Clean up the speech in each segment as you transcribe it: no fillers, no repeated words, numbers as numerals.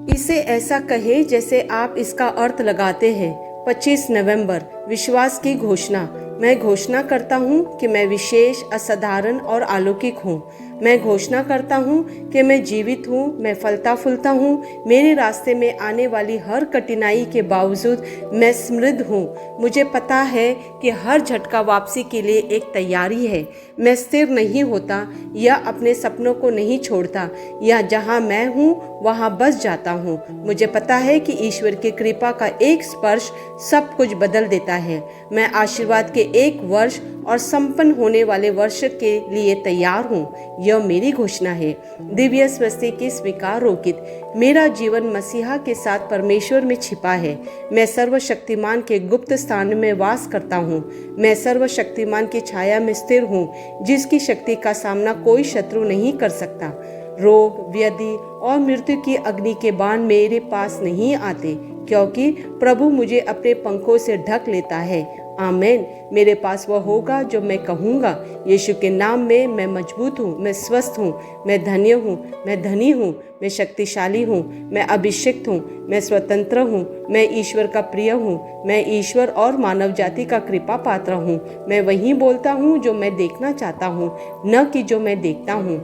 इसे ऐसा कहे जैसे आप इसका अर्थ लगाते हैं। 25 नवंबर, विश्वास की घोषणा। मैं घोषणा करता हूँ कि मैं विशेष, असाधारण और अलौकिक हूँ। मैं घोषणा करता हूँ कि मैं जीवित हूँ, मैं फलता फूलता हूँ। मेरे रास्ते में आने वाली हर कठिनाई के बावजूद मैं समृद्ध हूँ। मुझे पता है कि हर झटका वापसी के लिए एक तैयारी है। मैं स्थिर नहीं होता या अपने सपनों को नहीं छोड़ता या जहाँ मैं हूँ वहाँ बस जाता हूँ। मुझे पता है कि ईश्वर की कृपा का एक स्पर्श सब कुछ बदल देता है। मैं आशीर्वाद के एक वर्ष और संपन्न होने वाले वर्ष के लिए तैयार हूँ। यह मेरी घोषणा है। दिव्य स्वस्ति की स्वीकार रोकित। मेरा जीवन मसीहा के साथ परमेश्वर में छिपा है। मैं सर्वशक्तिमान के गुप्त स्थान में वास करता हूँ। मैं सर्वशक्तिमान की छाया में स्थिर हूँ, जिसकी शक्ति का सामना कोई शत्रु नहीं कर सकता। रोग, व्याधि और मृत्यु की अग्नि के बाण मेरे पास नहीं आते, क्योंकि प्रभु मुझे अपने पंखों से ढक लेता है। आमीन। मेरे पास वह होगा जो मैं कहूँगा। यीशु के नाम में मैं मजबूत हूँ, मैं स्वस्थ हूँ, मैं धन्य हूँ, मैं धनी हूँ, मैं शक्तिशाली हूँ, मैं अभिषिक्त हूँ, मैं स्वतंत्र हूँ, मैं ईश्वर का प्रिय हूँ, मैं ईश्वर और मानव जाति का कृपा पात्र हूँ। मैं वही बोलता हूँ जो मैं देखना चाहता हूँ, न कि जो मैं देखता हूँ।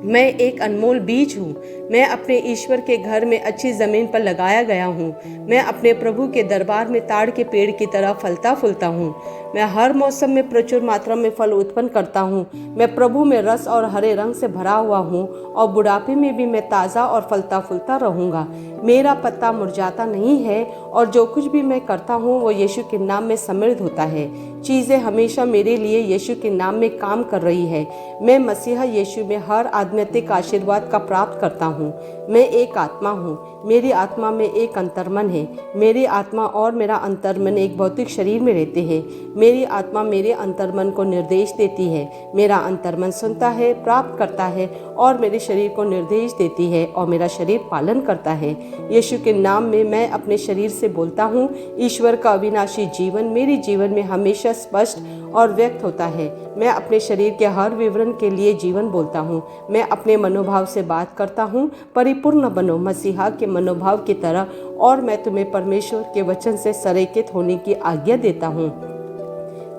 मैं एक अनमोल बीज हूँ। मैं अपने ईश्वर के घर में अच्छी जमीन पर लगाया गया हूँ। मैं अपने प्रभु के दरबार में ताड़ के पेड़ की तरह फलता फूलता हूँ। मैं हर मौसम में प्रचुर मात्रा में फल उत्पन्न करता हूँ। मैं प्रभु में रस और हरे रंग से भरा हुआ हूँ और बुढ़ापे में भी मैं ताज़ा और फलता फूलता रहूँगा। मेरा पत्ता मुरझाता नहीं है और जो कुछ भी मैं करता हूँ वो यीशु के नाम में समृद्ध होता है। चीज़ें हमेशा मेरे लिए यीशु के नाम में काम कर रही है। मैं मसीहा यीशु में हर आध्यात्मिक आशीर्वाद का प्राप्त करता हूँ। मैं एक आत्मा हूँ। मेरी आत्मा में एक अंतर्मन है। मेरी आत्मा और मेरा अंतर्मन एक भौतिक शरीर में रहते हैं। मेरी आत्मा मेरे अंतर्मन को निर्देश देती है। मेरा अंतर्मन सुनता है, प्राप्त करता है और मेरे शरीर को निर्देश देती है और मेरा शरीर पालन करता है। यीशु के नाम में मैं अपने शरीर से बोलता हूँ। ईश्वर का अविनाशी जीवन मेरे जीवन में हमेशा स्पष्ट और व्यक्त होता है। मैं अपने शरीर के हर विवरण के लिए जीवन बोलता हूँ। मैं अपने मनोभाव से बात करता हूँ। परिपूर्ण बनो मसीहा के मनोभाव की तरह और मैं तुम्हें परमेश्वर के वचन से संरेखित होने की आज्ञा देता हूँ।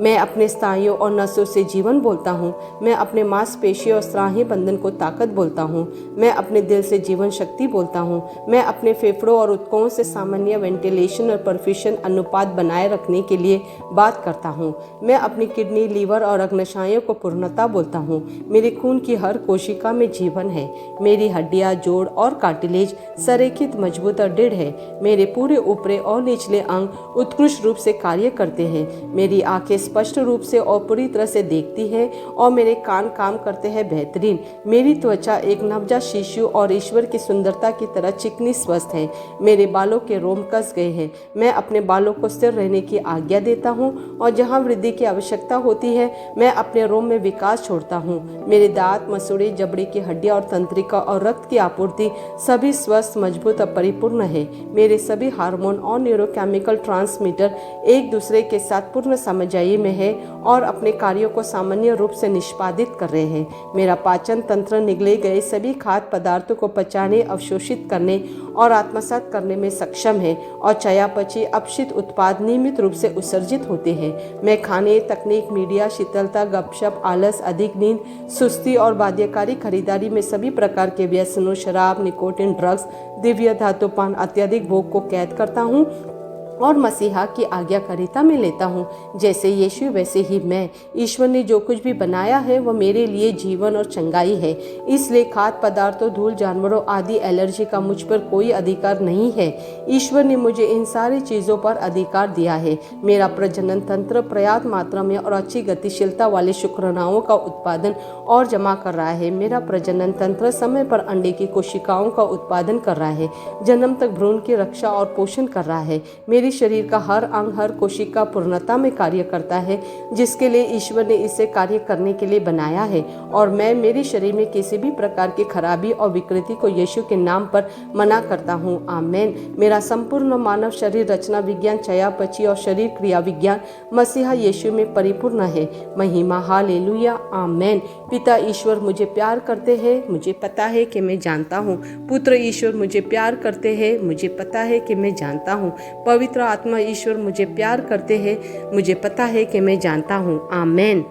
मैं अपने स्नायुओं और नसों से जीवन बोलता हूँ। मैं अपने मांसपेशियों और स्नायु बंधन को ताकत बोलता हूँ। मैं अपने दिल से जीवन शक्ति बोलता हूँ। मैं अपने फेफड़ों और ऊतकों से सामान्य वेंटिलेशन और परफ्यूशन अनुपात बनाए रखने के लिए बात करता हूँ। मैं अपनी किडनी, लीवर और अग्नाशयों को पूर्णता बोलता हूँ। मेरे खून की हर कोशिका में जीवन है। मेरी हड्डियाँ, जोड़ और कार्टिलेज संरेखित, मजबूत और दृढ़ है। मेरे पूरे ऊपरी और निचले अंग उत्कृष्ट रूप से कार्य करते हैं। मेरी आंखें स्पष्ट रूप से और पूरी तरह से देखती है और मेरे कान काम करते हैं बेहतरीन। मेरी त्वचा एक नवजात शिशु और ईश्वर की सुंदरता की तरह चिकनी स्वस्थ है। मेरे बालों के रोम कस गए हैं। मैं अपने बालों को स्थिर रहने की आज्ञा देता हूँ और जहाँ वृद्धि की आवश्यकता होती है मैं अपने रोम में विकास छोड़ता हूँ। मेरे दांत, मसूड़े, जबड़े की हड्डियाँ और तंत्रिका और रक्त की आपूर्ति सभी स्वस्थ, मजबूत और परिपूर्ण है। मेरे सभी हार्मोन और न्यूरोकेमिकल ट्रांसमीटर एक दूसरे के साथ पूर्ण समझाई में है और अपने कार्यों को सामान्य रूप से निष्पादित कर रहे हैं। मेरा पाचन तंत्र निगले गए सभी खाद्य पदार्थों को पचाने, अवशोषित करने और आत्मसात करने में सक्षम है और चयापचय अपशिष्ट उत्पाद नियमित रूप से उत्सर्जित होते हैं। मैं खाने, तकनीक, मीडिया, शीतलता, गपशप, आलस, अधिक नींद, सुस्ती और बाध्यकारी खरीदारी में सभी प्रकार के व्यसनों, शराब, निकोटिन, ड्रग्स, दिव्य धातुपान, अत्यधिक भोग को कैद करता हूँ और मसीहा की आज्ञाकारिता में लेता हूँ। जैसे यीशु वैसे ही मैं। ईश्वर ने जो कुछ भी बनाया है वह मेरे लिए जीवन और चंगाई है। इसलिए खाद्य पदार्थों, धूल, जानवरों आदि एलर्जी का मुझ पर कोई अधिकार नहीं है। ईश्वर ने मुझे इन सारी चीज़ों पर अधिकार दिया है। मेरा प्रजनन तंत्र पर्याप्त मात्रा में और अच्छी गतिशीलता वाले शुक्राणुओं का उत्पादन और जमा कर रहा है। मेरा प्रजनन तंत्र समय पर अंडे की कोशिकाओं का उत्पादन कर रहा है, जन्म तक भ्रूण की रक्षा और पोषण कर रहा है। मेरी मेरे शरीर का हर अंग, हर कोशिका पूर्णता में कार्य करता है, जिसके लिए ईश्वर ने इसे कार्य करने के लिए बनाया है। और मैं मेरे शरीर में किसी भी प्रकार की खराबी और विकृति को यीशु के नाम पर मना करता हूँ। आमेन। मेरा संपूर्ण मानव शरीर रचना विज्ञान, चयापचय और शरीर क्रिया विज्ञान मसीहा यीशु में परिपूर्ण है। महिमा, हालेलुया, आमेन। पिता ईश्वर मुझे प्यार करते हैं, मुझे पता है कि मैं जानता हूँ। पुत्र ईश्वर मुझे प्यार करते हैं, मुझे पता है कि मैं जानता हूँ। पवित्र आत्मा ईश्वर मुझे प्यार करते हैं, मुझे पता है कि मैं जानता हूँ। आमेन।